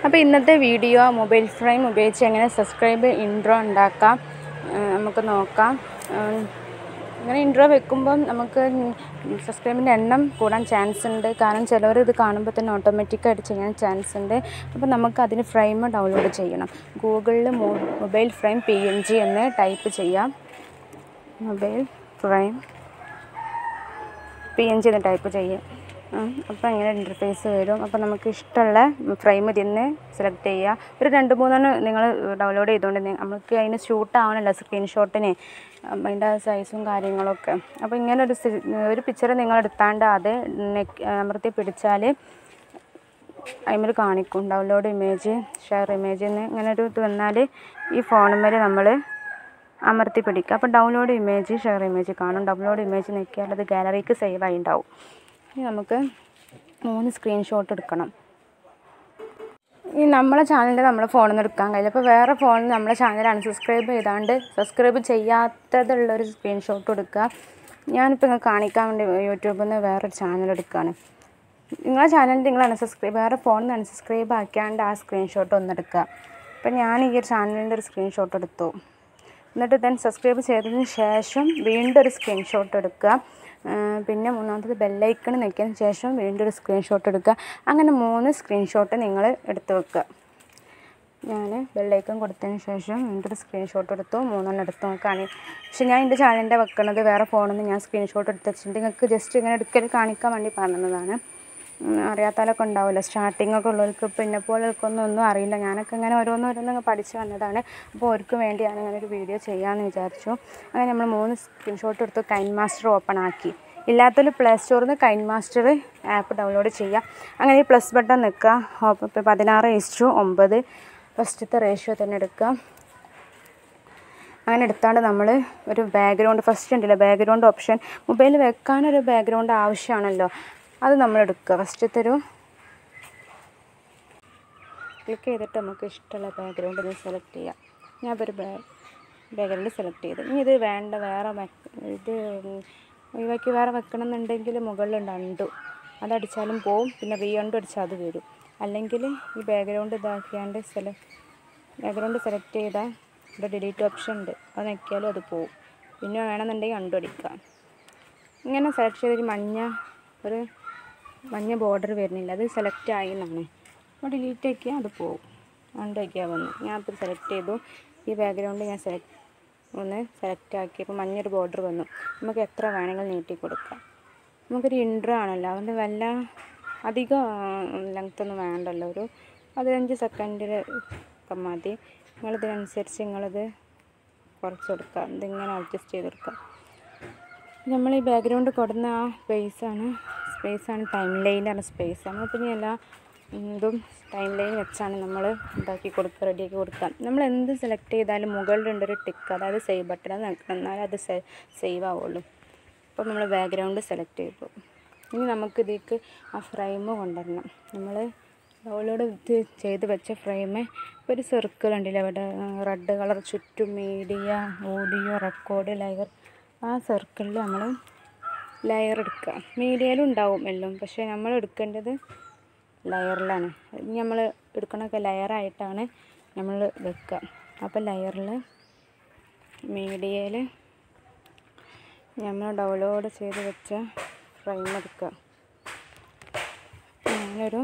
അപ്പോൾ ഇന്നത്തെ video mobile frame ഉപയോഗിച്ച് എങ്ങനെ സബ്സ്ക്രൈബ് ഇൻട്രോ ഉണ്ടാക്കാം നമുക്ക് നോക്കാം. ഇങ്ങനെ ഇൻട്രോ വെക്കുമ്പം നമുക്ക് സബ്സ്ക്രൈബിൻ്റെ എണ്ണം കൂടാൻ ചാൻസ് ഉണ്ട്. കാരണം ചിലവർ ഇത് കാണുമ്പോൾ തന്നെ ഓട്ടോമാറ്റിക്കായിട്ട് ചെയ്യാൻ ചാൻസ് ഉണ്ട്. അപ്പോൾ നമുക്ക് അതിന് ഫ്രെയിം ഡൗൺലോഡ് ചെയ്യണം. ഗൂഗിളിൽ മൊബൈൽ ഫ്രെയിം PNG എന്ന് ടൈപ്പ് ചെയ്യാം. മൊബൈൽ ഫ്രെയിം PNG എന്ന് ടൈപ്പ് ചെയ്യാം. അപ്പോൾ ഇങ്ങനെ ഇൻ്റർഫേസ് വരും. അപ്പോൾ നമുക്ക് ഇഷ്ടമുള്ള ഫ്രെയിം ഇതിന്ന് സെലക്ട് ചെയ്യുക. ഒരു 2-3 നിങ്ങൾ ഡൗൺലോഡ് ചെയ്തുകൊണ്ട് നമുക്ക് അതിന് ഷൂട്ട് ആവണമല്ലോ സ്ക്രീൻഷോട്ടിന്, അതിൻ്റെ സൈസും കാര്യങ്ങളൊക്കെ. അപ്പോൾ ഇങ്ങനെ ഒരു പിക്ചർ നിങ്ങൾ എടുത്താണ്ട് അത് അമർത്തി പിടിച്ചാൽ അതിൽ കാണിക്കും ഡൗൺലോഡ് ഇമേജ്, ഷെയർ ഇമേജ് എന്ന് ഇങ്ങനെ ഒരു ഇത് വന്നാൽ ഈ ഫോണുമ്മേൽ നമ്മൾ അമർത്തി പിടിക്കുക. അപ്പോൾ ഡൗൺലോഡ് ഇമേജ്, ഷെയർ ഇമേജ് കാണും. ഡൗൺലോഡ് ഇമേജ് നോക്കിയാൽ അത് ഗാലറിക്ക് സേവ് ആയി ഉണ്ടാവും. ഇനി നമുക്ക് 3 സ്ക്രീൻഷോട്ട് എടുക്കണം. ഈ നമ്മളെ നമ്മളെ ഫോണിൽ നിന്ന് എടുക്കാൻ കഴിയില്ല. അപ്പോൾ വേറെ ഫോണിൽ നമ്മളെ ചാനൽ അൺസബ്സ്ക്രൈബ് ചെയ്താണ്ട് സബ്സ്ക്രൈബ് ചെയ്യാത്തതുള്ളൊരു സ്ക്രീൻഷോട്ട് എടുക്കുക. ഞാനിപ്പോൾ നിങ്ങൾക്ക് കാണിക്കാൻ വേണ്ടി യൂട്യൂബിൽ നിന്ന് വേറൊരു ചാനൽ എടുക്കുകയാണ്. നിങ്ങളെ ചാനലിൽ നിങ്ങൾ വേറെ ഫോണിൽ നിന്ന് അൺസബ്സ്ക്രൈബ് ആക്കിയാണ്ട് ആ സ്ക്രീൻഷോട്ട് ഒന്നെടുക്കുക. അപ്പോൾ ഞാൻ ഈ ഒരു ചാനലിൻ്റെ ഒരു സ്ക്രീൻഷോട്ട് എടുത്തു. എന്നിട്ട് then സബ്സ്ക്രൈബ് ചെയ്തതിന് ശേഷം വീണ്ടും ഒരു സ്ക്രീൻഷോട്ട് എടുക്കുക. പിന്നെ മൂന്നാമത്തത് ബെല്ലൈക്കൺ ഞെക്കിയതിന് ശേഷം വീണ്ടും ഒരു സ്ക്രീൻഷോട്ട് എടുക്കുക. അങ്ങനെ 3 സ്ക്രീൻഷോട്ട് നിങ്ങൾ എടുത്ത് വെക്കുക. ഞാൻ ബെല്ലൈക്കൺ കൊടുത്തതിന് ശേഷം വീണ്ടും ഒരു സ്ക്രീൻഷോട്ട് എടുത്തു, 3 എടുത്ത് നോക്കുകയാണ്. പക്ഷേ ഞാൻ എൻ്റെ ചാനലിൻ്റെ വെക്കുന്നത് വേറെ ഫോണിൽ നിന്ന് ഞാൻ സ്ക്രീൻഷോട്ട് എടുത്ത് വെച്ചിട്ടുണ്ട്. നിങ്ങൾക്ക് ജസ്റ്റ് ഇങ്ങനെ എടുക്കൽ കാണിക്കാൻ വേണ്ടി പറഞ്ഞതാണ്. അറിയാത്താലൊക്കെ ഉണ്ടാവില്ല, സ്റ്റാർട്ടിങ്ങൊക്കെ ഉള്ളവർക്ക്, പിന്നെ പോലെയൊന്നും അറിയില്ല. ഞാനൊക്കെ ഇങ്ങനെ ഓരോന്നോരോന്നങ്ങ് പഠിച്ച് വന്നതാണ്. അപ്പോൾ അവർക്ക് വേണ്ടിയാണ് അങ്ങനെ ഒരു വീഡിയോ ചെയ്യാമെന്ന് വിചാരിച്ചു. അങ്ങനെ നമ്മൾ 3 സ്ക്രീൻഷോട്ട് എടുത്ത് കൈൻ മാസ്റ്റർ ഓപ്പൺ ആക്കി. ഇല്ലാത്തൊരു പ്ലേ സ്റ്റോറിൽ നിന്ന് കൈൻ മാസ്റ്റർ ആപ്പ് ഡൗൺലോഡ് ചെയ്യുക. അങ്ങനെ ഈ പ്ലസ് ബട്ടൺ നിൽക്കുക. 16:9 ഫസ്റ്റത്തെ റേഷ്യോ തന്നെ എടുക്കുക. അങ്ങനെ എടുത്താണ്ട് നമ്മൾ ഒരു ബാക്ക്ഗ്രൗണ്ട് ഫസ്റ്റ് ഉണ്ടല്ലോ ബാക്ക്ഗ്രൗണ്ട് ഓപ്ഷൻ, മൊബൈൽ വെക്കാനൊരു ബാക്ക്ഗ്രൗണ്ട് ആവശ്യമാണല്ലോ, അത് നമ്മൾ എടുക്കുക. ഫസ്റ്റത്തെ ഒരു ക്ലിക്ക് ചെയ്തിട്ട് നമുക്ക് ഇഷ്ടമുള്ള ബാക്ക്ഗ്രൗണ്ട് ഒന്ന് സെലക്ട് ചെയ്യാം. ഞാൻ ഇപ്പോൾ ഒരു ബാക്ക്ഗ്രൗണ്ട് സെലക്ട് ചെയ്തു. ഇനി ഇത് വേണ്ട വേറെ ഇത് ഒഴിവാക്കി വേറെ വെക്കണം എന്നുണ്ടെങ്കിൽ മുകളിലുണ്ട് അതടിച്ചാലും പോവും. പിന്നെ റീഅണ്ട് അടിച്ചാൽ അത് വരും. അല്ലെങ്കിൽ ഈ ബാക്ക്ഗ്രൗണ്ട് ഇതാക്കിയാണ്ട് ബാക്ക്ഗ്രൗണ്ട് സെലക്ട് ചെയ്താൽ ഇവിടെ ഡിലീറ്റ് ഓപ്ഷൻ ഉണ്ട്, അത് നോക്കിയാലും അത് പോവും. പിന്നെ വേണമെന്നുണ്ടെങ്കിൽ അണ്ടു അടിക്കാം. ഇങ്ങനെ സെലക്ട് ചെയ്തൊരു മഞ്ഞ ബോർഡർ വരുന്നില്ല, അത് സെലക്ട് ആയി എന്നാണ്. അപ്പോൾ ഡിലീറ്റ് ആക്കിയാൽ അത് പോവും, അണ്ടു ആക്കിയാൽ വന്നു. ഞാൻ ഇപ്പോൾ സെലക്ട് ചെയ്തു. ഈ ബാക്ക്ഗ്രൗണ്ട് ഞാൻ സെലക്ട് ആക്കിയപ്പോൾ മഞ്ഞൊരു ബോർഡർ വന്നു. നമുക്ക് എത്ര വേണമെങ്കിലും നീട്ടി കൊടുക്കാം. നമുക്കൊരു ഇൻട്രോ ആണല്ലോ, അതുകൊണ്ട് വല്ല അധികം ലെങ്ത്തൊന്നും വേണ്ടല്ലോ, ഒരു 15 സെക്കൻഡിൽ ഒക്കെ മതി. നിങ്ങളിതിനനുസരിച്ച് നിങ്ങളിത് കുറച്ച് കൊടുക്കുക, ഇതിങ്ങനെ അഡ്ജസ്റ്റ് ചെയ്ത് കൊടുക്കുക. നമ്മൾ ഈ ബാക്ക്ഗ്രൗണ്ട് കൊടുന്ന ആ സ്പേസാണ് ടൈം ലൈനാണ് സ്പേസാണ്. പിന്നെ എല്ലാ ഇതും ടൈം ലൈൻ വെച്ചാണ് നമ്മൾ ഇതാക്കി കൊടുക്കുക, റെഡിയാക്കി കൊടുക്കുക. നമ്മൾ എന്ത് സെലക്ട് ചെയ്താലും മുകളിലുണ്ടൊരു ടിക്ക്, അതായത് സേവ് ബട്ടൺ, അത് നിൽക്കണം, എന്നാലും അത് സേവ് ആവുള്ളൂ. അപ്പോൾ നമ്മൾ ബാക്ക്ഗ്രൗണ്ട് സെലക്ട് ചെയ്തു. ഇനി നമുക്കിതേക്ക് ആ ഫ്രെയിം കൊണ്ടുവരണം. നമ്മൾ ഡൗൺലോഡ് ചെയ്ത് വെച്ച ഫ്രെയിം ഇപ്പോൾ ഒരു സർക്കിൾ ഉണ്ടല്ലോ അവിടെ റെഡ് കളർ ചുറ്റും മീഡിയ, ഓഡിയോ, റെക്കോർഡ്, ലെയർ, ആ സർക്കിളിൽ നമ്മൾ ലെയർ എടുക്കുക. മീഡിയയിലും ഉണ്ടാവും എല്ലാം, പക്ഷേ നമ്മൾ എടുക്കേണ്ടത് ലെയറിലാണ്. ഇനി നമ്മൾ എടുക്കണൊക്കെ ലെയറായിട്ടാണ് നമ്മൾ വെക്കുക. അപ്പോൾ ലെയറിൽ മീഡിയയിൽ നമ്മൾ ഡൗൺലോഡ് ചെയ്ത് വെച്ച ഫ്രെയിം എടുക്കുക. ഞാനൊരു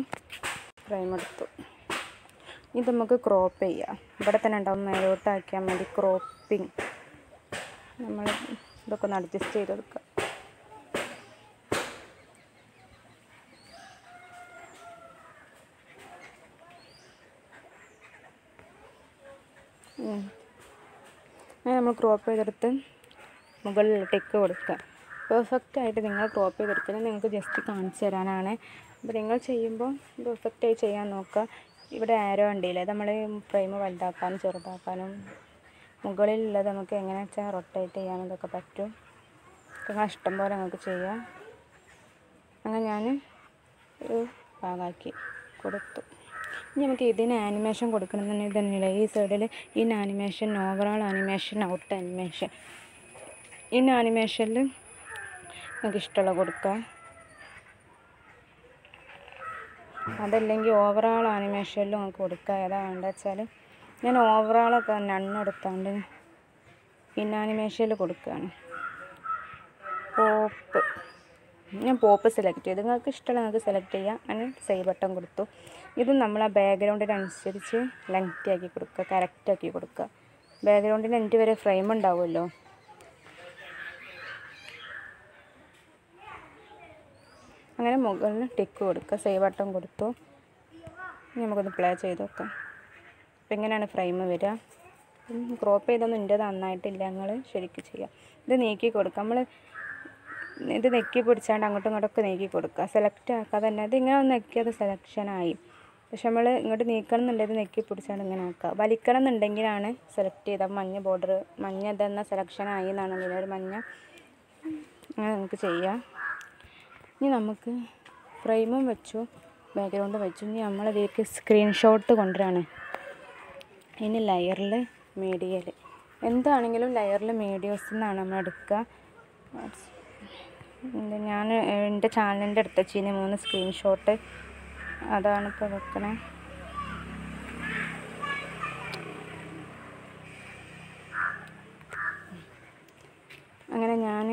ഫ്രെയിം എടുത്തു. ഇത് നമുക്ക് ക്രോപ്പ് ചെയ്യാം. ഇവിടെ തന്നെ ഉണ്ടാവും, മേലോട്ടാക്കിയാൽ മതി ക്രോപ്പിംഗ്. നമ്മൾ ഇതൊക്കെ ഒന്ന് അഡ്ജസ്റ്റ് ചെയ്ത് കൊടുക്കുക. അങ്ങനെ നമ്മൾ ക്രോപ്പ് ചെയ്തെടുത്ത് മുകളിൽ ടിക്ക് കൊടുക്കുക. പെർഫെക്റ്റായിട്ട് നിങ്ങൾ ക്രോപ്പ് ചെയ്തെടുക്കുന്നത് നിങ്ങൾക്ക് ജസ്റ്റ് കാണിച്ചു തരാനാണ്. അപ്പോൾ നിങ്ങൾ ചെയ്യുമ്പോൾ പെർഫെക്റ്റായി ചെയ്യാൻ നോക്കുക. ഇവിടെ ആരോ ഉണ്ടല്ലേ, നമ്മൾ ഫ്രെയിം വലുതാക്കാനും ചെറുതാക്കാനും മുകളിലുള്ളത് നമുക്ക് എങ്ങനെ വെച്ചാൽ റൊട്ടേറ്റ് ചെയ്യാനും ഇതൊക്കെ പറ്റും. നിങ്ങൾ ഇഷ്ടം പോലെ നമുക്ക് ചെയ്യാം. അങ്ങനെ ഞാൻ ഒരു ഭാഗമാക്കി കൊടുത്തു. ഇനി നമുക്ക് ഇതിന് ആനിമേഷൻ കൊടുക്കണമെന്നുണ്ടെങ്കിൽ തന്നെയില്ല, ഈ സൈഡിൽ in animation, overall animation, out animation. In ആനിമേഷനിൽ നമുക്ക് ഇഷ്ടമുള്ള കൊടുക്കാം. അതല്ലെങ്കിൽ ഓവറാൾ ആനിമേഷനിലും നമുക്ക് കൊടുക്കുക. ഏതാ വേണ്ടത് വെച്ചാൽ ഞാൻ ഓവറാളൊക്കെ നണ്ണെടുത്താണ്ട് ഇന്നാനിമേഷനിൽ കൊടുക്കുകയാണ്. പോപ്പ് ഞാൻ പോപ്പ് സെലക്ട് ചെയ്തു. നിങ്ങൾക്ക് ഇഷ്ടമുള്ള നിങ്ങൾക്ക് സെലക്ട് ചെയ്യാം. അങ്ങനെ സേവ് ബട്ടൺ കൊടുത്തു. ഇതും നമ്മൾ ആ ബാക്ക്ഗ്രൗണ്ടിനനുസരിച്ച് ലെങ്തി ആക്കി കൊടുക്കുക, കറക്റ്റാക്കി കൊടുക്കുക. ബാക്ക്ഗ്രൗണ്ടിന് എൻ്റെ വരെ ഫ്രെയിം ഉണ്ടാവുമല്ലോ. അങ്ങനെ മുകളിൽ ടിക്ക് കൊടുക്കുക, സേവ് ബട്ടൺ കൊടുത്തു. ഇനി നമുക്കൊന്ന് പ്ലേ ചെയ്ത് നോക്കാം. അപ്പോൾ ഇങ്ങനെയാണ് ഫ്രെയിം വരിക. ക്രോപ്പ് ചെയ്തൊന്നും എൻ്റെ നന്നായിട്ടില്ല, ഞങ്ങൾ ശരിക്കും ചെയ്യാം. ഇത് നീക്കി കൊടുക്കുക. നമ്മൾ ഇത് നെക്കി പിടിച്ചാണ്ട് അങ്ങോട്ടും ഇങ്ങോട്ടൊക്കെ നീക്കി കൊടുക്കുക. സെലക്ട് ആക്കാതെ തന്നെ ഇത് ഇങ്ങനെ ഒന്ന് നെക്കിയത് സെലക്ഷനായി. പക്ഷെ നമ്മൾ ഇങ്ങോട്ട് നീക്കണം എന്നുണ്ടെങ്കിൽ നെക്കി പിടിച്ചാണ്ട് ഇങ്ങനെ ആക്കുക. വലിക്കണം എന്നുണ്ടെങ്കിലാണ് സെലക്ട് ചെയ്താൽ മഞ്ഞ ബോർഡർ മഞ്ഞ ഇതെന്ന സെലക്ഷനായി എന്നാണ് ഇതിനൊരു മഞ്ഞ. അങ്ങനെ നമുക്ക് ചെയ്യാം. ഇനി നമുക്ക് ഫ്രെയിമും വെച്ചു, ബാക്ക്ഗ്രൗണ്ടും വെച്ചു. ഇനി നമ്മളിതിലേക്ക് സ്ക്രീൻഷോട്ട് കൊണ്ടുവരാണ്. ഇനി ലെയറിൽ മീഡിയയിൽ എന്താണെങ്കിലും ലെയറിൽ മീഡിയോസിൽ നിന്നാണ് നമ്മൾ എടുക്കുക. ഞാൻ എൻ്റെ ചാനലിൻ്റെ അടുത്ത് വെച്ചിന് 3 സ്ക്രീൻഷോട്ട്, അതാണ് ഇപ്പോൾ വെക്കണേ. അങ്ങനെ ഞാൻ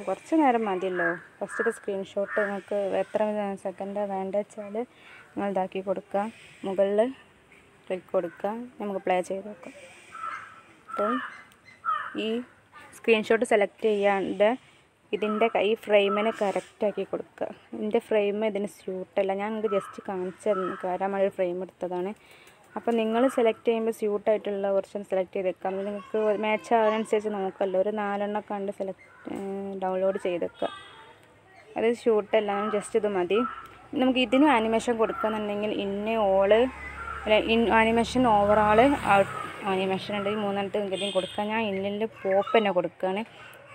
കുറച്ച് നേരം മതിയല്ലോ. ഫസ്റ്റത്തെ സ്ക്രീൻഷോട്ട് നിങ്ങൾക്ക് എത്ര സെക്കൻഡാണ് വേണ്ടത് വെച്ചാൽ നിങ്ങൾ ഇതാക്കി കൊടുക്കുക. മുകളിൽ ക്ലിക്ക് കൊടുക്കുക. നമുക്ക് പ്ലേ ചെയ്ത് നോക്കാം. അപ്പോൾ ഈ സ്ക്രീൻഷോട്ട് സെലക്ട് ചെയ്യാണ്ട് ഇതിൻ്റെ ഈ ഫ്രെയിമിനെ കറക്റ്റാക്കി കൊടുക്കുക. ഇതിൻ്റെ ഫ്രെയിം ഇതിന് സ്യൂട്ടല്ല. ഞാൻ നിങ്ങൾക്ക് ജസ്റ്റ് കാണിച്ചു തരാൻ വേണ്ടി ഫ്രെയിം എടുത്തതാണ്. അപ്പോൾ നിങ്ങൾ സെലക്ട് ചെയ്യുമ്പോൾ സ്യൂട്ടായിട്ടുള്ള കുറച്ചൊന്ന് സെലക്ട് ചെയ്ത് വെക്കാം. നിങ്ങൾക്ക് മാച്ച് ആവാനനുസരിച്ച് നോക്കല്ലോ. ഒരു 4 എണ്ണം കണ്ട് ഡൗൺലോഡ് ചെയ്തേക്കുക. അത് ഷൂട്ടല്ല, ജസ്റ്റ് ഇത് മതി. നമുക്ക് ഇതിനും ആനിമേഷൻ കൊടുക്കുകയെന്നുണ്ടെങ്കിൽ ആനിമേഷൻ ഓവറാൾ ആനിമേഷൻ ഉണ്ടെങ്കിൽ 3 ഇൻഗ്രീഡിയൻ കൊടുക്കുക. ഞാൻ ഇന്നിൽ പോപ്പ് തന്നെ കൊടുക്കുകയാണ്.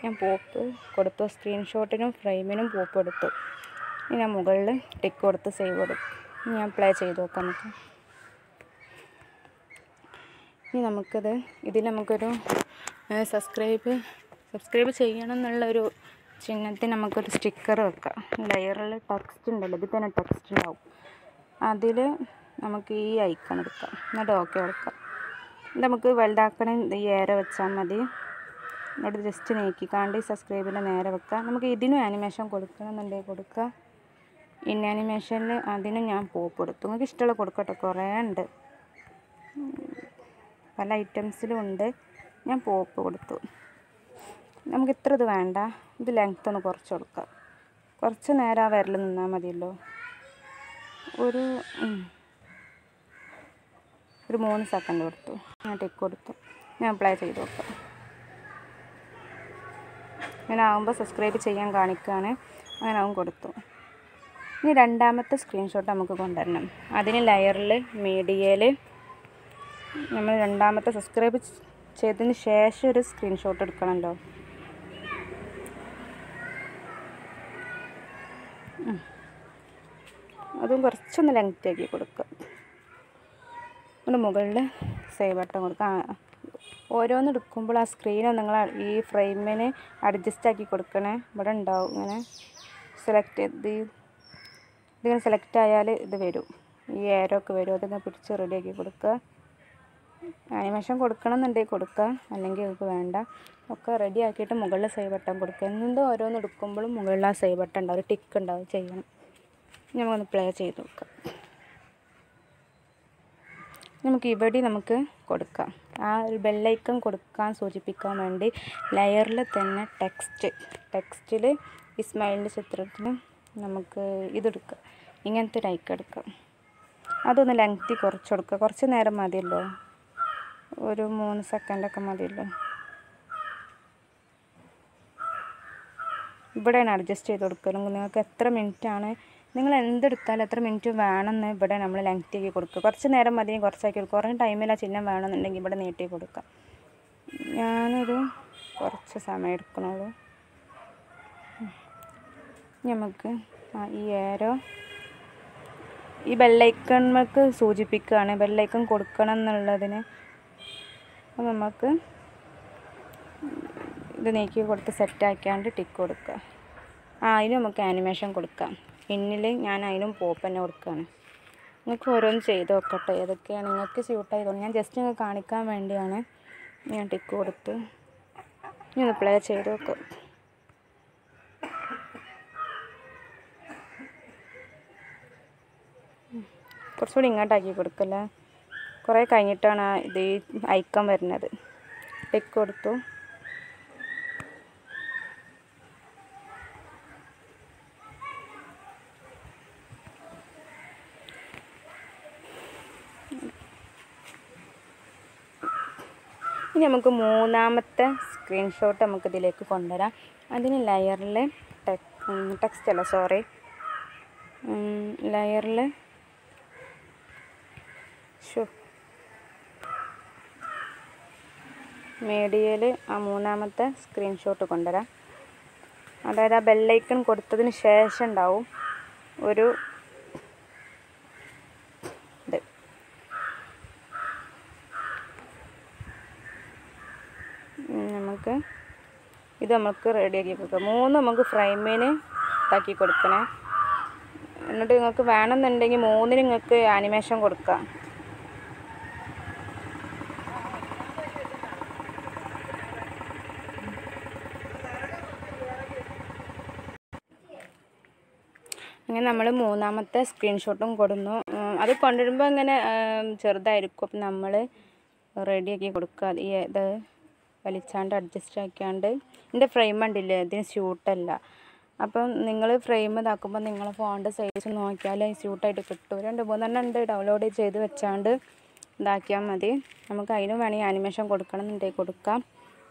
ഞാൻ പോപ്പ് കൊടുത്തു. സ്ക്രീൻഷോട്ടിനും ഫ്രെയിമിനും പോപ്പ് കൊടുത്തു. ഇനി ഞാൻ മുകളിൽ ടിക്ക് കൊടുത്ത് സേവ് കൊടുത്തു. ഞാൻ പ്ലേ ചെയ്ത് നോക്കാം നമുക്ക്. ഇനി നമുക്കത് ഇതിൽ നമുക്കൊരു സബ്സ്ക്രൈബ് ചെയ്യണം എന്നുള്ളൊരു ചിഹ്നത്തിന് നമുക്കൊരു സ്റ്റിക്കർ വെക്കാം. ലെയറിൽ ടെക്സ്റ്റ് ഉണ്ടല്ലോ, ഇതിൽ തന്നെ ടെക്സ്റ്റ് ഉണ്ടാവും. അതിൽ നമുക്ക് ഈ ഐക്കൺ എടുക്കാം, എന്നിട്ട് ഓക്കെ കൊടുക്കാം. ഇത് നമുക്ക് വലുതാക്കണ ഈ ഏര വെച്ചാൽ മതി. എന്നിട്ട് ജസ്റ്റ് നീക്കിക്കാണ്ട് ഈ സബ്സ്ക്രൈബിൻ്റെ നേരെ വെക്കുക. നമുക്ക് ഇതിനും ആനിമേഷൻ കൊടുക്കണം എന്നുണ്ടെങ്കിൽ കൊടുക്കുക. ഇൻ ആനിമേഷനിൽ അതിനും ഞാൻ പോപ്പ് കൊടുത്തു. നിങ്ങൾക്ക് ഇഷ്ടമുള്ള കൊടുക്കട്ടെ, കുറേ ഉണ്ട്, പല ഐറ്റംസിലും ഉണ്ട്. ഞാൻ പോപ്പ് കൊടുത്തു. നമുക്ക് ഇത്ര ഇത് വേണ്ട. ഇത് ലെങ്ത്ത് ഒന്ന് കുറച്ച് കൊടുക്കുക. കുറച്ച് നേരം ആ വിരൽ നിന്നാൽ മതിയല്ലോ. ഒരു 3 സെക്കൻഡ് കൊടുത്തു. ഞാൻ ടിക്ക് കൊടുത്തു. ഞാൻ അപ്ലൈ ചെയ്ത് നോക്കാം. അങ്ങനെ ആകുമ്പോൾ സബ്സ്ക്രൈബ് ചെയ്യാൻ കാണിക്കുകയാണ്. അങ്ങനെ ആവും കൊടുത്തു. ഇനി രണ്ടാമത്തെ സ്ക്രീൻഷോട്ട് നമുക്ക് കൊണ്ടുവരണം. അതിന് ലെയറിൽ മീഡിയയിൽ നമ്മൾ രണ്ടാമത്തെ സബ്സ്ക്രൈബ് ചെയ്തതിന് ശേഷം ഒരു സ്ക്രീൻഷോട്ട് എടുക്കണമല്ലോ. അതും കുറച്ചൊന്ന് ലെങ്ത് ആക്കി കൊടുക്കുക. മുകളിൽ സേവ് ബട്ടൺ കൊടുക്കുക. ഓരോന്ന് എടുക്കുമ്പോൾ ആ സ്ക്രീന് നിങ്ങൾ ഈ ഫ്രെയിമിന് അഡ്ജസ്റ്റ് ആക്കി കൊടുക്കണേ. ഇവിടെ ഉണ്ടാവും ഇങ്ങനെ സെലക്ട് ചെയ്ത് ഇതിങ്ങനെ സെലക്ട് ആയാൽ ഇത് വരും, ഈ ഏരൊക്കെ വരും. അതിങ്ങനെ പിടിച്ച് റെഡിയാക്കി കൊടുക്കുക. ആനിമേഷൻ കൊടുക്കണം എന്നുണ്ടെങ്കിൽ കൊടുക്കുക, അല്ലെങ്കിൽ നമുക്ക് വേണ്ട. ഒക്കെ റെഡി ആക്കിയിട്ട് മുകളിൽ സേവ് ബട്ടൺ കൊടുക്കുക. എന്നിട്ട് ഓരോന്ന് എടുക്കുമ്പോഴും മുകളിൽ ആ സേവ് ബട്ടൺ ഉണ്ടാവും, ഒരു ടിക്ക് ഉണ്ടാവും ചെയ്യണം. നമുക്കൊന്ന് പ്ലേ ചെയ്ത് നോക്കാം. നമുക്ക് ഇവിടെ നമുക്ക് കൊടുക്കാം. ആ ഒരു ബെല്ലൈക്കൺ കൊടുക്കാൻ സൂചിപ്പിക്കാൻ വേണ്ടി ലെയറിൽ തന്നെ ടെക്സ്റ്റിൽ ഇസ്മായിലിൻ്റെ ചിത്രത്തിന് നമുക്ക് ഇതെടുക്കാം. ഇങ്ങനത്തെ ഒരു ഐക്കൺ എടുക്കാം. അതൊന്ന് ലെങ്തി കുറച്ച് കൊടുക്കുക. കുറച്ച് നേരം മതിയല്ലോ, ഒരു 3 സെക്കൻഡൊക്കെ മതിയല്ലോ. ഇവിടെയാണ് അഡ്ജസ്റ്റ് ചെയ്ത് കൊടുക്കുക. നിങ്ങൾക്ക് എത്ര മിനിറ്റാണ്, നിങ്ങൾ എന്തെടുത്താലും എത്ര മിനിറ്റ് വേണമെന്ന് ഇവിടെ നമ്മൾ ലെങ്ത് ആക്കി കൊടുക്കുക. കുറച്ച് നേരം മതി, കുറച്ചാക്കി കൊടുക്കുക. കുറേ ടൈമിൽ ആ ചിഹ്നം വേണമെന്നുണ്ടെങ്കിൽ ഇവിടെ നീട്ടി കൊടുക്കുക. ഞാനൊരു കുറച്ച് സമയം എടുക്കണുള്ളൂ. നമുക്ക് ഈ ഏരോ ഈ ബെല്ലൈക്കൺക്ക് സൂചിപ്പിക്കുകയാണ്, ബെല്ലൈക്കൺ കൊടുക്കണം എന്നുള്ളതിന്. അപ്പോൾ നമുക്ക് ഇത് നീക്കി കൊടുത്ത് സെറ്റാക്കിയാണ്ട് ടിക്ക് കൊടുക്കുക. അതിന് നമുക്ക് ആനിമേഷൻ കൊടുക്കാം. പിന്നിൽ ഞാൻ അതിനും പോപ്പ് തന്നെ കൊടുക്കുകയാണ്. നിങ്ങൾക്ക് ഓരോന്ന് ചെയ്ത് നോക്കട്ടെ ഏതൊക്കെയാണ് നിങ്ങൾക്ക് സ്യൂട്ടായി തോന്നുന്നു. ഞാൻ ജസ്റ്റ് നിങ്ങൾക്ക് കാണിക്കാൻ വേണ്ടിയാണ് ഞാൻ ടിക്ക് കൊടുത്ത്. ഇനി ഒന്ന് പ്ലേ ചെയ്ത് നോക്കാം. കുറച്ചുകൂടി ഇങ്ങോട്ടാക്കി കൊടുക്കല്ലേ. കുറേ കഴിഞ്ഞിട്ടാണ് ഇത് ഐക്കൺ വരുന്നത്. ടിക്ക് കൊടുത്തു. ഇനി നമുക്ക് മൂന്നാമത്തെ സ്ക്രീൻഷോട്ട് നമുക്ക് ഇതിലേക്ക് കൊണ്ടുവരാം. അതിന് ലെയറിൽ ടെക്സ്റ്റ് അല്ല സോറി ലെയറിൽ മീഡിയയിൽ ആ മൂന്നാമത്തെ സ്ക്രീൻഷോട്ട് കൊണ്ടുവരാം. അതായത് ആ ബെല്ലൈക്കൺ കൊടുത്തതിന് ശേഷം ഉണ്ടാവും ഒരു ഇത്. നമുക്ക് റെഡിയാക്കി കൊടുക്കാം. 3 നമുക്ക് ഫ്രെയിമിന് ഇതാക്കി കൊടുക്കണേ. എന്നിട്ട് നിങ്ങൾക്ക് വേണമെന്നുണ്ടെങ്കിൽ 3 നിങ്ങൾക്ക് ആനിമേഷൻ കൊടുക്കാം. അങ്ങനെ നമ്മൾ മൂന്നാമത്തെ സ്ക്രീൻഷോട്ടും കൊടുന്നു. അത് കൊണ്ടുവരുമ്പോൾ ഇങ്ങനെ ചെറുതായിരിക്കും. അപ്പം നമ്മൾ റെഡിയാക്കി കൊടുക്കുക. ഇത് വലിച്ചാണ്ട് അഡ്ജസ്റ്റ് ആക്കിയാണ്ട്. എൻ്റെ ഫ്രെയിം കണ്ടില്ലേ, ഇതിന് സ്യൂട്ടല്ല. അപ്പം നിങ്ങൾ ഫ്രെയിം ഇതാക്കുമ്പോൾ നിങ്ങളെ ഫോണിൻ്റെ സൈസ് നോക്കിയാൽ സ്യൂട്ടായിട്ട് കിട്ടും. 2-3 ഉണ്ട്, ഡൗൺലോഡ് ചെയ്ത് വെച്ചാണ്ട് ഇതാക്കിയാൽ മതി. നമുക്ക് അതിന് വേണമെങ്കിൽ ആനിമേഷൻ കൊടുക്കണം എന്നുണ്ടെങ്കിൽ കൊടുക്കാം.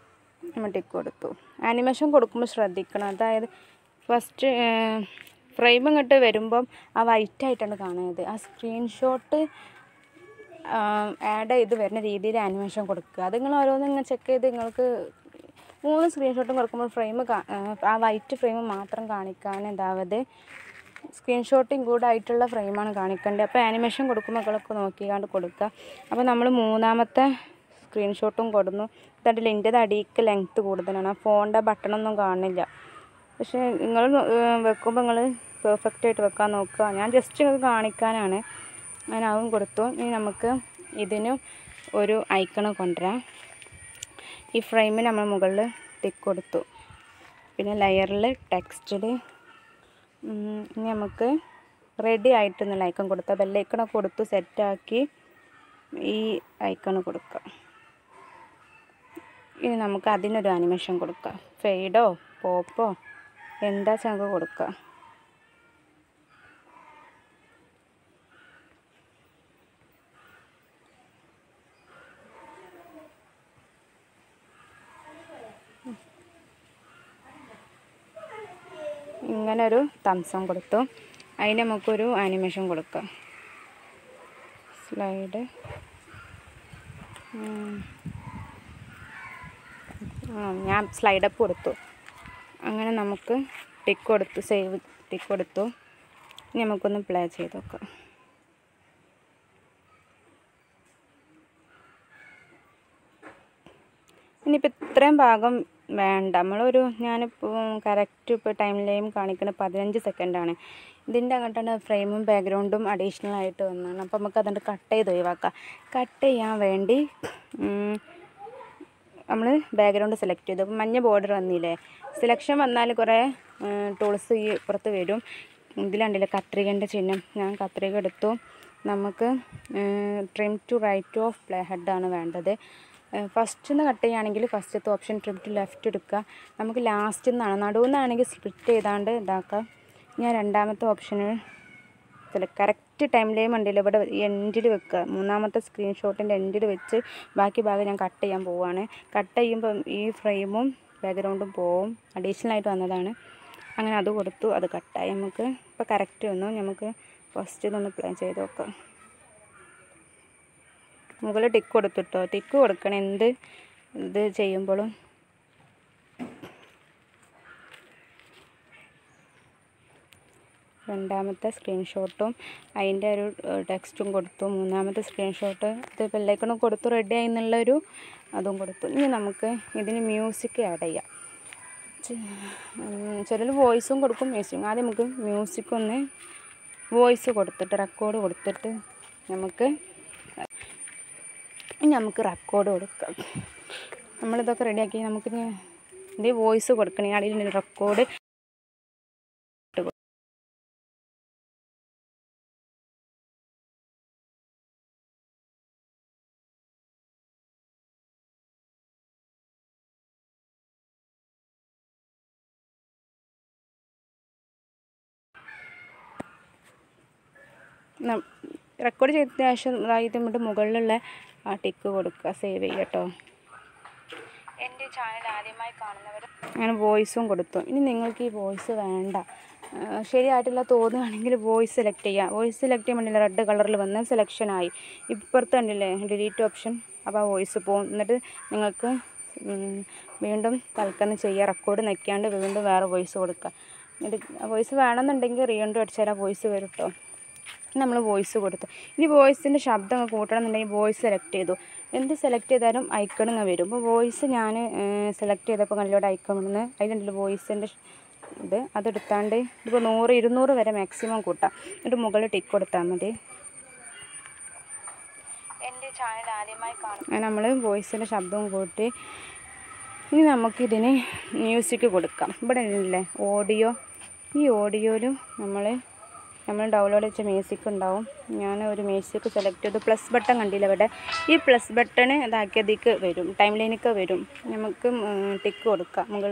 നമ്മൾ ടിക്ക് കൊടുത്തു. ആനിമേഷൻ കൊടുക്കുമ്പോൾ ശ്രദ്ധിക്കണം. അതായത് ഫസ്റ്റ് ഫ്രെയിം ഇങ്ങോട്ട് വരുമ്പം ആ വൈറ്റായിട്ടാണ് കാണുന്നത്. ആ സ്ക്രീൻഷോട്ട് ആഡ് ചെയ്ത് വരുന്ന രീതിയിൽ ആനിമേഷൻ കൊടുക്കുക. അത് നിങ്ങൾ ഓരോന്നും ഇങ്ങനെ ചെക്ക് ചെയ്ത് നിങ്ങൾക്ക് 3 സ്ക്രീൻഷോട്ടും കൊടുക്കുമ്പോൾ ഫ്രെയിം ആ വൈറ്റ് ഫ്രെയിം മാത്രം കാണിക്കാൻ ഇതാവത് സ്ക്രീൻഷോട്ട് ഇൻക്ലൂഡ് ആയിട്ടുള്ള ഫ്രെയിമാണ് കാണിക്കേണ്ടത്. അപ്പോൾ ആനിമേഷൻ കൊടുക്കുമ്പോൾ മക്കളൊക്കെ നോക്കിക്കാണ്ട് കൊടുക്കുക. അപ്പോൾ നമ്മൾ മൂന്നാമത്തെ സ്ക്രീൻഷോട്ടും കൊടുന്നു. ഇതായിട്ട് ലിൻ്റെത് അടിക്ക് ലെങ്ത്ത് കൂടുതലാണ്. ആ ഫോണിൻ്റെ ബട്ടണൊന്നും കാണില്ല. പക്ഷേ നിങ്ങൾ വെക്കുമ്പോൾ നിങ്ങൾ പെർഫെക്റ്റ് ആയിട്ട് വെക്കാൻ നോക്കുക. ഞാൻ ജസ്റ്റ് നിങ്ങൾക്ക് കാണിക്കാനാണ്. ഞാൻ അതും കൊടുത്തു. ഇനി നമുക്ക് ഇതിന് ഒരു ഐക്കണ് കൊണ്ടുവരാം. ഈ ഫ്രെയിമിന് നമ്മൾ മുകളിൽ ടിക്ക് കൊടുത്തു. പിന്നെ ലെയറിൽ ടെക്സ്റ്റിൽ ഇനി നമുക്ക് റെഡി ആയിട്ടെന്നുള്ള ഐക്കൺ കൊടുക്കുക. ബെല്ലൈക്കണൊക്കെ കൊടുത്തു സെറ്റാക്കി ഈ ഐക്കണ് കൊടുക്കുക. ഇനി നമുക്ക് അതിനൊരു ആനിമേഷൻ കൊടുക്കാം. ഫെയ്ഡോ പോപ്പോ എന്താ ചങ്ക കൊടുക്കുക. ഇങ്ങനെ ഒരു തംസം കൊടുത്തു. അതിന് നമുക്കൊരു ആനിമേഷൻ കൊടുക്കാം. സ്ലൈഡ് ഞാൻ സ്ലൈഡപ്പ് കൊടുത്തു. അങ്ങനെ നമുക്ക് ടിക്ക് കൊടുത്തു. സേവ് ടിക്ക് കൊടുത്തു. ഇനി നമുക്കൊന്ന് പ്ലേ ചെയ്ത് നോക്കാം. ഇനിയിപ്പോൾ ഇത്രയും ഭാഗം വേണ്ട. ഞാനിപ്പോൾ കറക്റ്റ് ഇപ്പോൾ ടൈം ലൈൻ കാണിക്കുന്നത് 15 സെക്കൻഡാണ്. ഇതിൻ്റെ അങ്ങോട്ടാണ് ഫ്രെയിമും ബാക്ക്ഗ്രൗണ്ടും അഡീഷണൽ ആയിട്ട് വന്നതാണ്. അപ്പോൾ നമുക്ക് അതുകൊണ്ട് കട്ട് ചെയ്ത് ഒഴിവാക്കാം. കട്ട് ചെയ്യാൻ വേണ്ടി നമ്മൾ ബാക്ക്ഗ്രൗണ്ട് സെലക്ട് ചെയ്തു. അപ്പോൾ മഞ്ഞ ബോർഡർ വന്നില്ലേ. സെലക്ഷൻ വന്നാൽ കുറേ ടൂൾസ് ഈ പുറത്ത് വരും. ഇതിലുണ്ടല്ലോ കത്രികൻ്റെ ചിഹ്നം. ഞാൻ കത്രിക എടുത്തു. നമുക്ക് trim to right of play ഹെഡാണ് വേണ്ടത്. ഫസ്റ്റ് നിന്ന് കട്ട് ചെയ്യുകയാണെങ്കിൽ ഫസ്റ്റത്തെ ഓപ്ഷൻ ട്രിം ടു ലെഫ്റ്റ് എടുക്കുക. നമുക്ക് ലാസ്റ്റ് നിന്നാണ്. നടുവിൽ നിന്നാണെങ്കിൽ സ്പ്ലിറ്റ് ചെയ്താണ്ട് ഇതാക്കാം. ഞാൻ രണ്ടാമത്തെ ഓപ്ഷന് കറക്റ്റ് ടൈം ലൈൻ ഉണ്ടല്ലോ ഇവിടെ എൻഡിൽ വെക്കുക. മൂന്നാമത്തെ സ്ക്രീൻഷോട്ടിൻ്റെ എൻഡിൽ വെച്ച് ബാക്കി ഭാഗം ഞാൻ കട്ട് ചെയ്യാൻ പോവുകയാണ്. കട്ട് ചെയ്യുമ്പം ഈ ഫ്രെയിമും ബാക്ക്ഗ്രൗണ്ടും പോവും. അഡീഷണൽ ആയിട്ട് വന്നതാണ്. അങ്ങനെ അത് കൊടുത്തു. അത് കട്ടായി. നമുക്ക് ഇപ്പോൾ കറക്റ്റ് വന്നു. നമുക്ക് ഫസ്റ്റ് ഇതൊന്ന് പ്ലേ ചെയ്ത് നോക്കാം. മുകളിൽ ടിക്ക് കൊടുത്തിട്ടോ. ടിക്ക് കൊടുക്കണം എന്ത് ഇത് ചെയ്യുമ്പോഴും. രണ്ടാമത്തെ സ്ക്രീൻഷോട്ടും അതിൻ്റെ ഒരു ടെക്സ്റ്റും കൊടുത്തു. മൂന്നാമത്തെ സ്ക്രീൻഷോട്ട് ഇത് ബെല്ലൈക്കണും കൊടുത്തു. റെഡി ആയി എന്നുള്ളൊരു അതും കൊടുത്തു. ഇനി നമുക്ക് ഇതിന് മ്യൂസിക് ആഡ് ചെയ്യാം. ചിലർ വോയിസും കൊടുക്കും മ്യൂസിക്കും. ആദ്യം നമുക്ക് മ്യൂസിക് ഒന്ന് വോയിസ് കൊടുത്തിട്ട് റെക്കോർഡ് കൊടുത്തിട്ട് നമുക്ക് റെക്കോർഡ് കൊടുക്കാം. നമ്മളിതൊക്കെ റെഡിയാക്കി നമുക്കിനി ഇതിൻ്റെ വോയിസ് കൊടുക്കണേ. അടിയിൽ റെക്കോർഡ് റെക്കോർഡ് ചെയ്ത ശേഷം ഇത് നമ്മുടെ മുകളിലുള്ള ആ ടിക്ക് കൊടുക്കുക, സേവ് ചെയ്യുക കേട്ടോ. എൻ്റെ ചാനൽ ആദ്യമായി കാണുന്നവർ അങ്ങനെ വോയിസും കൊടുത്തു. ഇനി നിങ്ങൾക്ക് ഈ വോയിസ് വേണ്ട, ശരിയായിട്ടില്ല തോന്നുകയാണെങ്കിൽ വോയിസ് സെലക്ട് ചെയ്യുക. വോയിസ് സെലക്ട് ചെയ്യുമ്പോൾ റെഡ് കളറിൽ വന്ന് സെലക്ഷനായി. ഇപ്പുറത്ത് കണ്ടില്ലേ ഡിലീറ്റ് ഓപ്ഷൻ, അപ്പോൾ ആ വോയിസ് പോകും. എന്നിട്ട് നിങ്ങൾക്ക് വീണ്ടും തൽക്കാലം ചെയ്യുക. റെക്കോർഡ് നിൽക്കാണ്ട് വീണ്ടും വേറെ വോയിസ് കൊടുക്കുക. എന്നിട്ട് ആ വോയിസ് വേണമെന്നുണ്ടെങ്കിൽ വീണ്ടും അടിച്ചാൽ ആ വോയിസ് വരും കേട്ടോ. നമ്മൾ വോയിസ് കൊടുത്തു. ഇനി വോയിസിൻ്റെ ശബ്ദം കൂട്ടണം എന്നുണ്ടെങ്കിൽ വോയിസ് സെലക്ട് ചെയ്തു. എന്ത് സെലക്ട് ചെയ്താലും ഐക്കൺ ഇങ്ങനെ വരും. അപ്പോൾ വോയിസ് ഞാൻ സെലക്ട് ചെയ്തപ്പോൾ നല്ലോടെ ഐക്കൺ വന്ന് അതിലുണ്ടല്ലോ വോയിസിൻ്റെ ഇത്, അതെടുത്താണ്ട് ഇപ്പോൾ 100, 200 വരെ മാക്സിമം കൂട്ടാം. എന്നിട്ട് മുകളിൽ ടിക്ക് കൊടുത്താൽ മതി. എൻ്റെ ചാനൽ ആദ്യമായി കാണും അങ്ങനെ നമ്മൾ വോയിസിൻ്റെ ശബ്ദവും കൂട്ടി. ഇനി നമുക്കിതിന് മ്യൂസിക് കൊടുക്കാം. ഇവിടെ ഉണ്ടല്ലേ ഓഡിയോ, ഈ ഓഡിയോയിലും നമ്മൾ ഡൗൺലോഡ് വെച്ച മ്യൂസിക് ഉണ്ടാവും. ഞാൻ ഒരു മ്യൂസിക് സെലക്ട് ചെയ്തു. പ്ലസ് ബട്ടൺ കണ്ടില്ല ഇവിടെ, ഈ പ്ലസ് ബട്ടൺ ഇതാക്കിയതിക്ക് വരും, ടൈം ലൈനിലേക്ക് വരും. നമുക്ക് ടിക്ക് കൊടുക്കാം. മുകൾ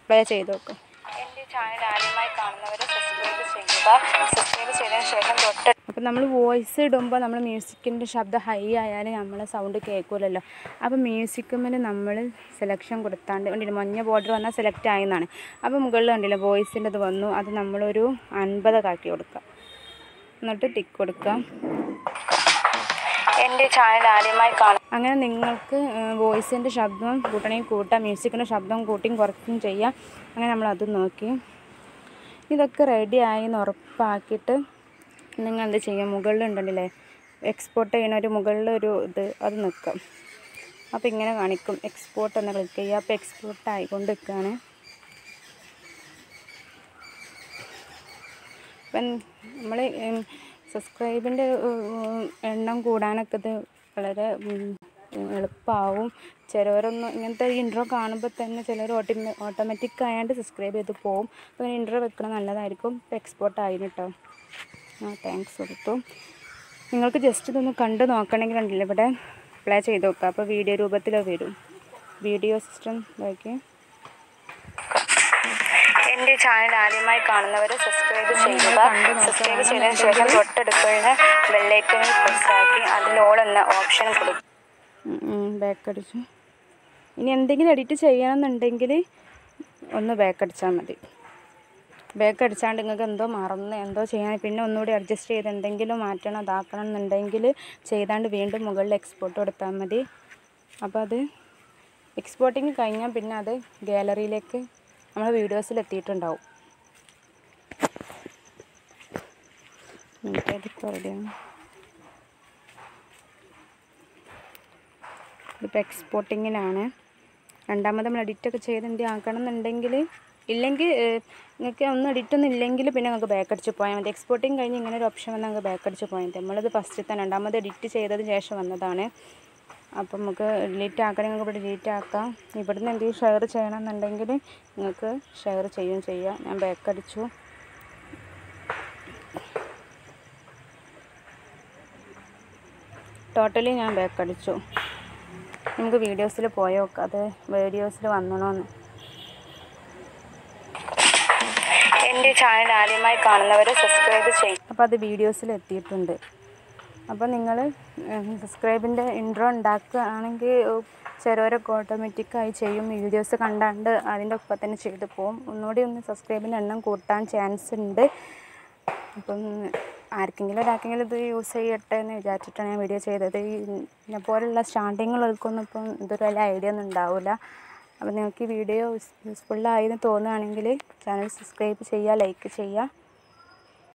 പ്ലേ ചെയ്ത് നോക്കാം. എൻ്റെ ചാനൽ ആദ്യമായി കാണുന്നവർ സബ്സ്ക്രൈബ് ചെയ്യുക. സബ്സ്ക്രൈബ് ചെയ്തതിന് ശേഷം തൊട്ട് അപ്പോൾ നമ്മൾ വോയിസ് ഇടുമ്പോൾ നമ്മൾ മ്യൂസിക്കിൻ്റെ ശബ്ദം ഹൈ ആയാലും നമ്മളെ സൗണ്ട് കേൾക്കില്ലല്ലോ. അപ്പോൾ മ്യൂസിക്കുമ്മേൽ നമ്മൾ സെലക്ഷൻ കൊടുത്താണ്ട് കണ്ടില്ല മഞ്ഞ ബോർഡർ വന്നാൽ സെലക്ട് ആയെന്നാണ്. അപ്പോൾ മുകളിൽ കണ്ടില്ല വോയിസിൻ്റെ ഇത് വന്നു. അത് നമ്മളൊരു 50 ആക്കി കൊടുക്കുക. എന്നിട്ട് ടിക്ക് കൊടുക്കുക. എൻ്റെ ചാനൽ ആദ്യമായി കാണും. അങ്ങനെ നിങ്ങൾക്ക് വോയിസിൻ്റെ ശബ്ദം കൂട്ടണമെങ്കിൽ കൂട്ടാം, മ്യൂസിക്കിൻ്റെ ശബ്ദം കൂട്ടിയും കുറച്ചും ചെയ്യാം. അങ്ങനെ നമ്മളത് നോക്കി ഇതൊക്കെ റെഡി ആയി എന്ന് ഉറപ്പാക്കിയിട്ട് നിങ്ങൾ എന്ത് ചെയ്യാം, മുകളിലുണ്ടല്ലേ എക്സ്പോർട്ട് ചെയ്യണ ഒരു മുകളിലൊരു ഇത് അത് നിൽക്കാം. അപ്പോൾ ഇങ്ങനെ കാണിക്കും. എക്സ്പോർട്ട് എന്ന് ക്ലിക്ക് ചെയ്യുക. അപ്പോൾ എക്സ്പോർട്ട് ആയിക്കൊണ്ട് നിൽക്കുകയാണ്. അപ്പം നമ്മൾ സബ്സ്ക്രൈബിൻ്റെ എണ്ണം കൂടാനൊക്കെ ഇത് വളരെ എളുപ്പമാവും. ചിലവരൊന്നും ഇങ്ങനത്തെ ഇൻട്രോ കാണുമ്പോൾ തന്നെ ചിലർ ഓട്ടോമാറ്റിക് ആയാണ്ട് സബ്സ്ക്രൈബ് ചെയ്ത് പോവും. അപ്പോൾ ഇൻട്രോ വെക്കണം നല്ലതായിരിക്കും. ഇപ്പോൾ എക്സ്പോർട്ട് ആയി കേട്ടോ. താങ്ക്സ് കൊടുത്തു. നിങ്ങൾക്ക് ജസ്റ്റ് ഇതൊന്ന് കണ്ട് നോക്കണമെങ്കിൽ ഉണ്ടല്ലോ ഇവിടെ പ്ലേ ചെയ്ത് നോക്കുക. അപ്പോൾ വീഡിയോ രൂപത്തിൽ വരും. വീഡിയോ സിസ്റ്റം ഇതാക്കി. എൻ്റെ ചാനൽ ആദ്യമായി കാണുന്നവർ സബ്സ്ക്രൈബ് ചെയ്യുക. സബ്സ്ക്രൈബ് ചെയ്തതിന് ശേഷം തൊട്ടടുത്തുള്ള ബെല്ലൈക്കണിൽ പ്രസ് ആക്കി അതിൽ ഓൾ എന്ന ഓപ്ഷൻ കൊടുക്കും. ബാക്ക് അടിച്ചു. ഇനി എന്തെങ്കിലും എഡിറ്റ് ചെയ്യണമെന്നുണ്ടെങ്കിൽ ഒന്ന് ബാക്ക് അടിച്ചാൽ മതി. ബാക്ക് അടിച്ചാണ്ട് നിങ്ങൾക്ക് എന്തോ മറന്ന് എന്തോ ചെയ്യാൻ പിന്നെ ഒന്നുകൂടി അഡ്ജസ്റ്റ് ചെയ്ത് എന്തെങ്കിലും മാറ്റണം അതാക്കണം എന്നുണ്ടെങ്കിൽ ചെയ്താണ്ട് വീണ്ടും മുകളിൽ എക്സ്പോർട്ട് കൊടുത്താൽ മതി. അപ്പോൾ അത് എക്സ്പോർട്ടിങ് കഴിഞ്ഞാൽ പിന്നെ അത് ഗാലറിയിലേക്ക് നമ്മൾ വീഡിയോസിൽ എത്തിയിട്ടുണ്ടാവും. ഇതിപ്പോൾ എക്സ്പോർട്ടിങ്ങിനാണ്. രണ്ടാമത് നമ്മൾ എഡിറ്റൊക്കെ ചെയ്ത് എന്തെങ്കിലും ആക്കണം എന്നുണ്ടെങ്കിൽ ഇല്ലെങ്കിൽ നിങ്ങൾക്ക് ഒന്നും എഡിറ്റൊന്നും ഇല്ലെങ്കിൽ പിന്നെ നിങ്ങൾക്ക് ബാക്ക് അടിച്ച് പോയാൽ മതി. എക്സ്പോർട്ടിങ് കഴിഞ്ഞ് ഇങ്ങനെ ഒരു ഓപ്ഷൻ വന്നാൽ നിങ്ങൾക്ക് ബാക്ക് അടിച്ച് പോയാൽ മതി. നമ്മളിത് ഫസ്റ്റ് രണ്ടാമത് എഡിറ്റ് ചെയ്തതിന് ശേഷം വന്നതാണ്. അപ്പം നമുക്ക് ഡിലീറ്റ് ആക്കണമെങ്കിൽ നിങ്ങൾക്ക് ഇവിടെ ഡിലീറ്റ് ആക്കാം. ഇവിടുന്ന് എന്തെങ്കിലും ഷെയർ ചെയ്യണമെന്നുണ്ടെങ്കിൽ നിങ്ങൾക്ക് ഷെയർ ചെയ്യാം. ഞാൻ ബാക്ക് അടിച്ചു. ടോട്ടലി ഞാൻ ബാക്ക് അടിച്ചു. നമുക്ക് വീഡിയോസിൽ പോയി നോക്കാം അത് വീഡിയോസിൽ വന്നണോന്ന്. എൻ്റെ ചാനൽ ആദ്യമായി കാണുന്നവർ സബ്സ്ക്രൈബ് ചെയ്യും. അപ്പോൾ അത് വീഡിയോസിൽ എത്തിയിട്ടുണ്ട്. അപ്പോൾ നിങ്ങൾ സബ്സ്ക്രൈബിൻ്റെ ഇൻട്രോ ഉണ്ടാക്കുകയാണെങ്കിൽ ചിലവരൊക്കെ ഓട്ടോമാറ്റിക്കായി ചെയ്യും. വീഡിയോസ് കണ്ടാണ്ട് അതിൻ്റെ ഒപ്പം തന്നെ ചെയ്ത് പോകും. ഒന്നുകൂടി ഒന്ന് സബ്സ്ക്രൈബിൻ്റെ എണ്ണം കൂട്ടാൻ ചാൻസ് ഉണ്ട്. അപ്പം ഒരാർക്കെങ്കിലും ഇത് യൂസ് ചെയ്യട്ടെ എന്ന് വിചാരിച്ചിട്ടാണ് ഞാൻ വീഡിയോ ചെയ്തത്. ഇതിനെ പോലുള്ള സ്റ്റാർട്ടിങ്ങുകൾക്കൊന്നും ഇപ്പം ഇതൊരു വലിയ ഐഡിയ ഒന്നും ഉണ്ടാവില്ല. അപ്പോൾ നിങ്ങൾക്ക് ഈ വീഡിയോ യൂസ്ഫുള്ളായി എന്ന് തോന്നുകയാണെങ്കിൽ ചാനൽ സബ്സ്ക്രൈബ് ചെയ്യുക, ലൈക്ക് ചെയ്യുക.